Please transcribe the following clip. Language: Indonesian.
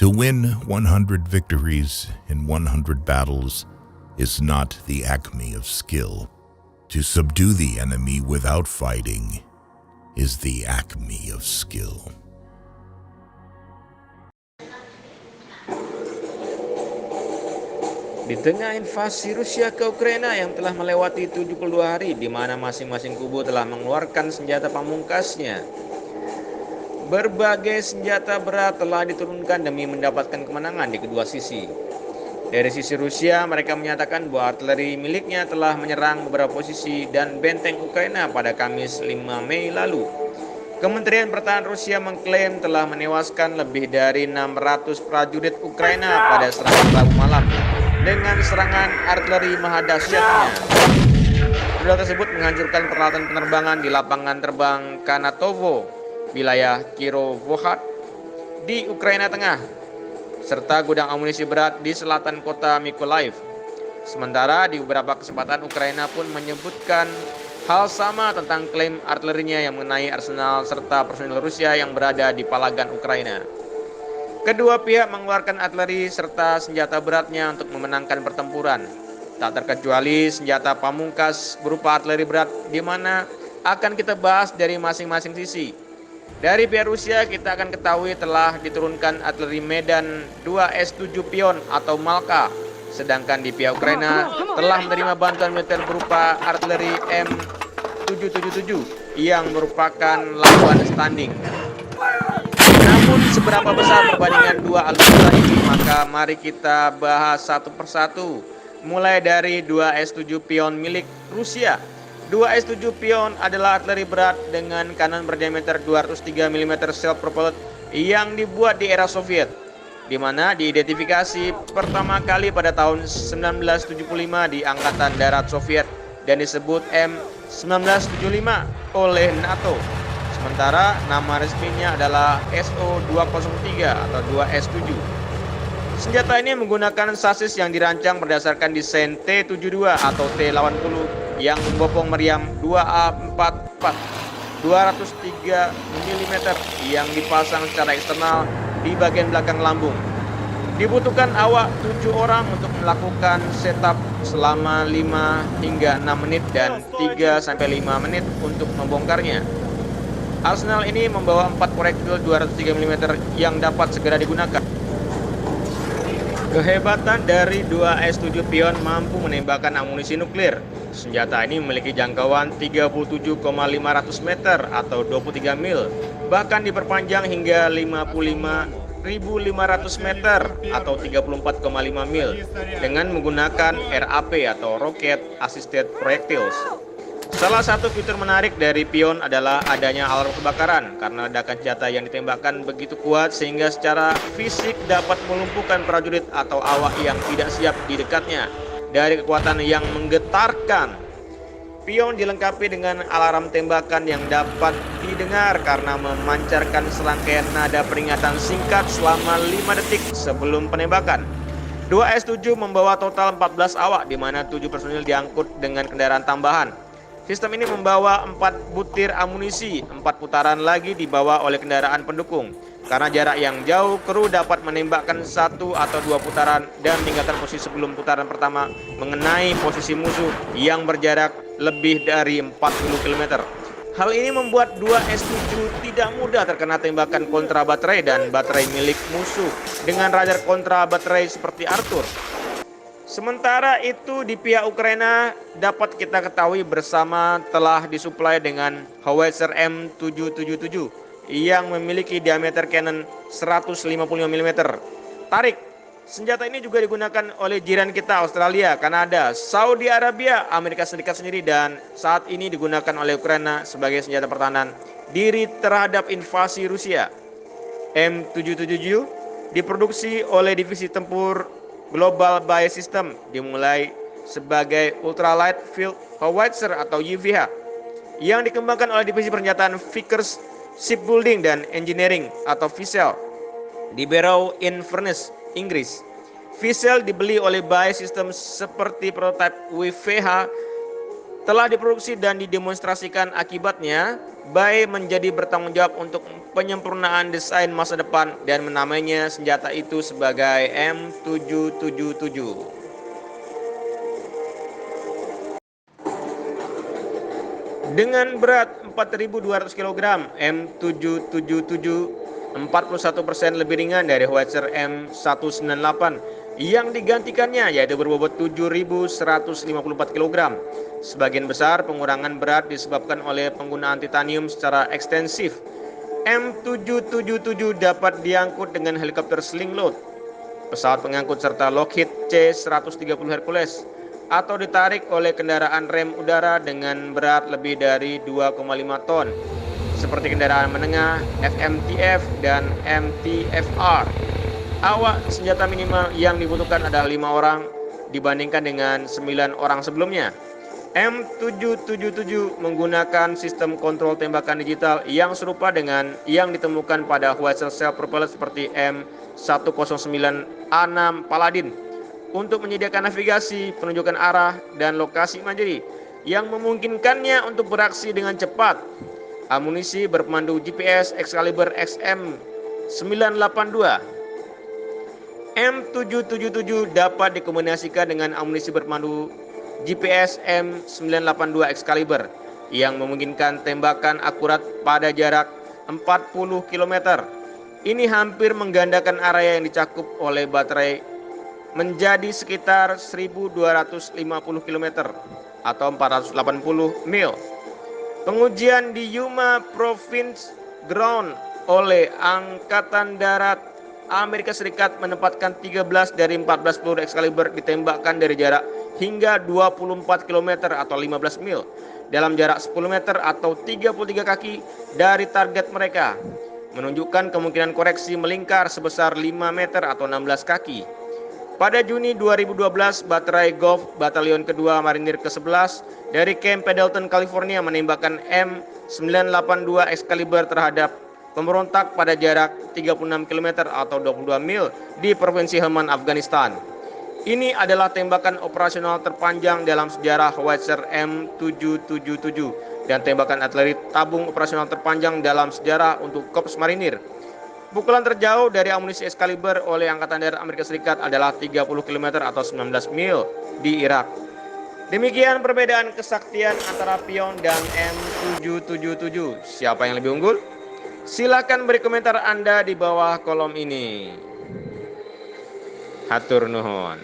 To win 100 victories in 100 battles is not the acme of skill. To subdue the enemy without fighting is the acme of skill. Di tengah invasi Rusia ke Ukraina yang telah melewati 72 hari, di mana masing-masing kubu telah mengeluarkan senjata pamungkasnya, berbagai senjata berat telah diturunkan demi mendapatkan kemenangan di kedua sisi. Dari sisi Rusia, mereka menyatakan bahwa artileri miliknya telah menyerang beberapa posisi dan benteng Ukraina pada Kamis 5 Mei lalu. Kementerian Pertahanan Rusia mengklaim telah menewaskan lebih dari 600 prajurit Ukraina pada serangan Rabu malam dengan serangan artileri mahadahsyatnya. Rudal tersebut menghancurkan peralatan penerbangan di lapangan terbang Kanatovo, wilayah Kirovohrad di Ukraina Tengah, serta gudang amunisi berat di selatan kota Mykolaiv. Sementara di beberapa kesempatan Ukraina pun menyebutkan hal sama tentang klaim artilerinya yang mengenai arsenal serta personil Rusia yang berada di Palagan Ukraina. Kedua pihak mengeluarkan artileri serta senjata beratnya untuk memenangkan pertempuran, tak terkecuali senjata pamungkas berupa artileri berat, di mana akan kita bahas dari masing-masing sisi. Dari pihak Rusia kita akan ketahui telah diturunkan artileri Medan 2S7 Pion atau Malka, sedangkan di pihak Ukraina telah menerima bantuan militer berupa artileri M777 yang merupakan lawan standing. Namun seberapa besar perbandingan dua alutsista ini, maka mari kita bahas satu persatu. Mulai dari 2S7 Pion milik Rusia. 2S7 Pion adalah artileri berat dengan kanon berdiameter 203 mm self-propelled yang dibuat di era Soviet, di mana diidentifikasi pertama kali pada tahun 1975 di Angkatan Darat Soviet dan disebut M1975 oleh NATO. Sementara nama resminya adalah SO-203 atau 2S7. Senjata ini menggunakan sasis yang dirancang berdasarkan desain T-72 atau T-80 yang membopong meriam 2A44 203 mm yang dipasang secara eksternal di bagian belakang lambung. Dibutuhkan awak 7 orang untuk melakukan setup selama 5 hingga 6 menit dan 3-5 menit untuk membongkarnya. Arsenal ini membawa 4 proyektil 203 mm yang dapat segera digunakan. Kehebatan dari 2S7 Pion mampu menembakkan amunisi nuklir. Senjata ini memiliki jangkauan 37,500 meter atau 23 mil, bahkan diperpanjang hingga 55.500 meter atau 34,5 mil dengan menggunakan RAP atau Rocket Assisted Projectiles. Salah satu fitur menarik dari Pion adalah adanya alarm kebakaran karena ledakan senjata yang ditembakkan begitu kuat sehingga secara fisik dapat melumpuhkan prajurit atau awak yang tidak siap di dekatnya dari kekuatan yang menggetarkan. Pion dilengkapi dengan alarm tembakan yang dapat didengar karena memancarkan serangkaian nada peringatan singkat selama 5 detik sebelum penembakan. 2S7 membawa total 14 awak di mana 7 personil diangkut dengan kendaraan tambahan. Sistem ini membawa 4 butir amunisi, 4 putaran lagi dibawa oleh kendaraan pendukung. Karena jarak yang jauh, kru dapat menembakkan 1 atau 2 putaran dan meninggalkan posisi sebelum putaran pertama mengenai posisi musuh yang berjarak lebih dari 40 km. Hal ini membuat 2S7 tidak mudah terkena tembakan kontra baterai dan baterai milik musuh dengan radar kontra baterai seperti Arthur. Sementara itu di pihak Ukraina dapat kita ketahui bersama telah disuplai dengan howitzer M777 yang memiliki diameter cannon 155 mm. Tarik, senjata ini juga digunakan oleh jiran kita Australia, Kanada, Saudi Arabia, Amerika Serikat sendiri dan saat ini digunakan oleh Ukraina sebagai senjata pertahanan diri terhadap invasi Rusia. M777 diproduksi oleh Divisi Tempur Global Buy System, dimulai sebagai Ultralight Field Howitzer atau UVH yang dikembangkan oleh Divisi Persenjataan Vickers Shipbuilding dan Engineering atau VSEL di Barrow-in-Furness, Inggris. VSEL dibeli oleh Buy System seperti prototipe UVH telah diproduksi dan didemonstrasikan. Akibatnya Bai menjadi bertanggung jawab untuk penyempurnaan desain masa depan dan menamainya senjata itu sebagai M777. Dengan berat 4.200 kg, M777 41% lebih ringan dari Howitzer M198 yang digantikannya, yaitu berbobot 7.154 kg. Sebagian besar pengurangan berat disebabkan oleh penggunaan titanium secara ekstensif. M777 dapat diangkut dengan helikopter Sling Load, pesawat pengangkut serta Lockheed C-130 Hercules, atau ditarik oleh kendaraan rem udara dengan berat lebih dari 2,5 ton, seperti kendaraan menengah, FMTF, dan MTFR. Awak senjata minimal yang dibutuhkan adalah 5 orang dibandingkan dengan 9 orang sebelumnya. M777 menggunakan sistem kontrol tembakan digital yang serupa dengan yang ditemukan pada Howitzer self-propelled seperti M109A6 Paladin untuk menyediakan navigasi, penunjukan arah, dan lokasi mandiri yang memungkinkannya untuk beraksi dengan cepat. Amunisi berpemandu GPS Excalibur XM982. M777 dapat dikombinasikan dengan amunisi berpemandu GPS M982 Excalibur yang memungkinkan tembakan akurat pada jarak 40 km. Ini hampir menggandakan area yang dicakup oleh baterai menjadi sekitar 1.250 km atau 480 mil. Pengujian di Yuma Province Ground oleh Angkatan Darat Amerika Serikat menempatkan 13 dari 14 peluru Excalibur ditembakkan dari jarak hingga 24 km atau 15 mil dalam jarak 10 meter atau 33 kaki dari target mereka, menunjukkan kemungkinan koreksi melingkar sebesar 5 meter atau 16 kaki. Pada Juni 2012, baterai Golf Batalion Kedua Marinir ke-11 dari Camp Pendleton, California menembakkan M982 Excalibur terhadap pemberontak pada jarak 36 km atau 22 mil di Provinsi Helmand, Afghanistan. Ini adalah tembakan operasional terpanjang dalam sejarah Howitzer M777 dan tembakan artileri tabung operasional terpanjang dalam sejarah untuk Korps Marinir. Pukulan terjauh dari amunisi Excalibur oleh Angkatan Darat Amerika Serikat adalah 30 km atau 19 mil di Irak. Demikian perbedaan kesaktian antara Pion dan M777. Siapa yang lebih unggul? Silakan beri komentar Anda di bawah kolom ini. Hatur nuhun.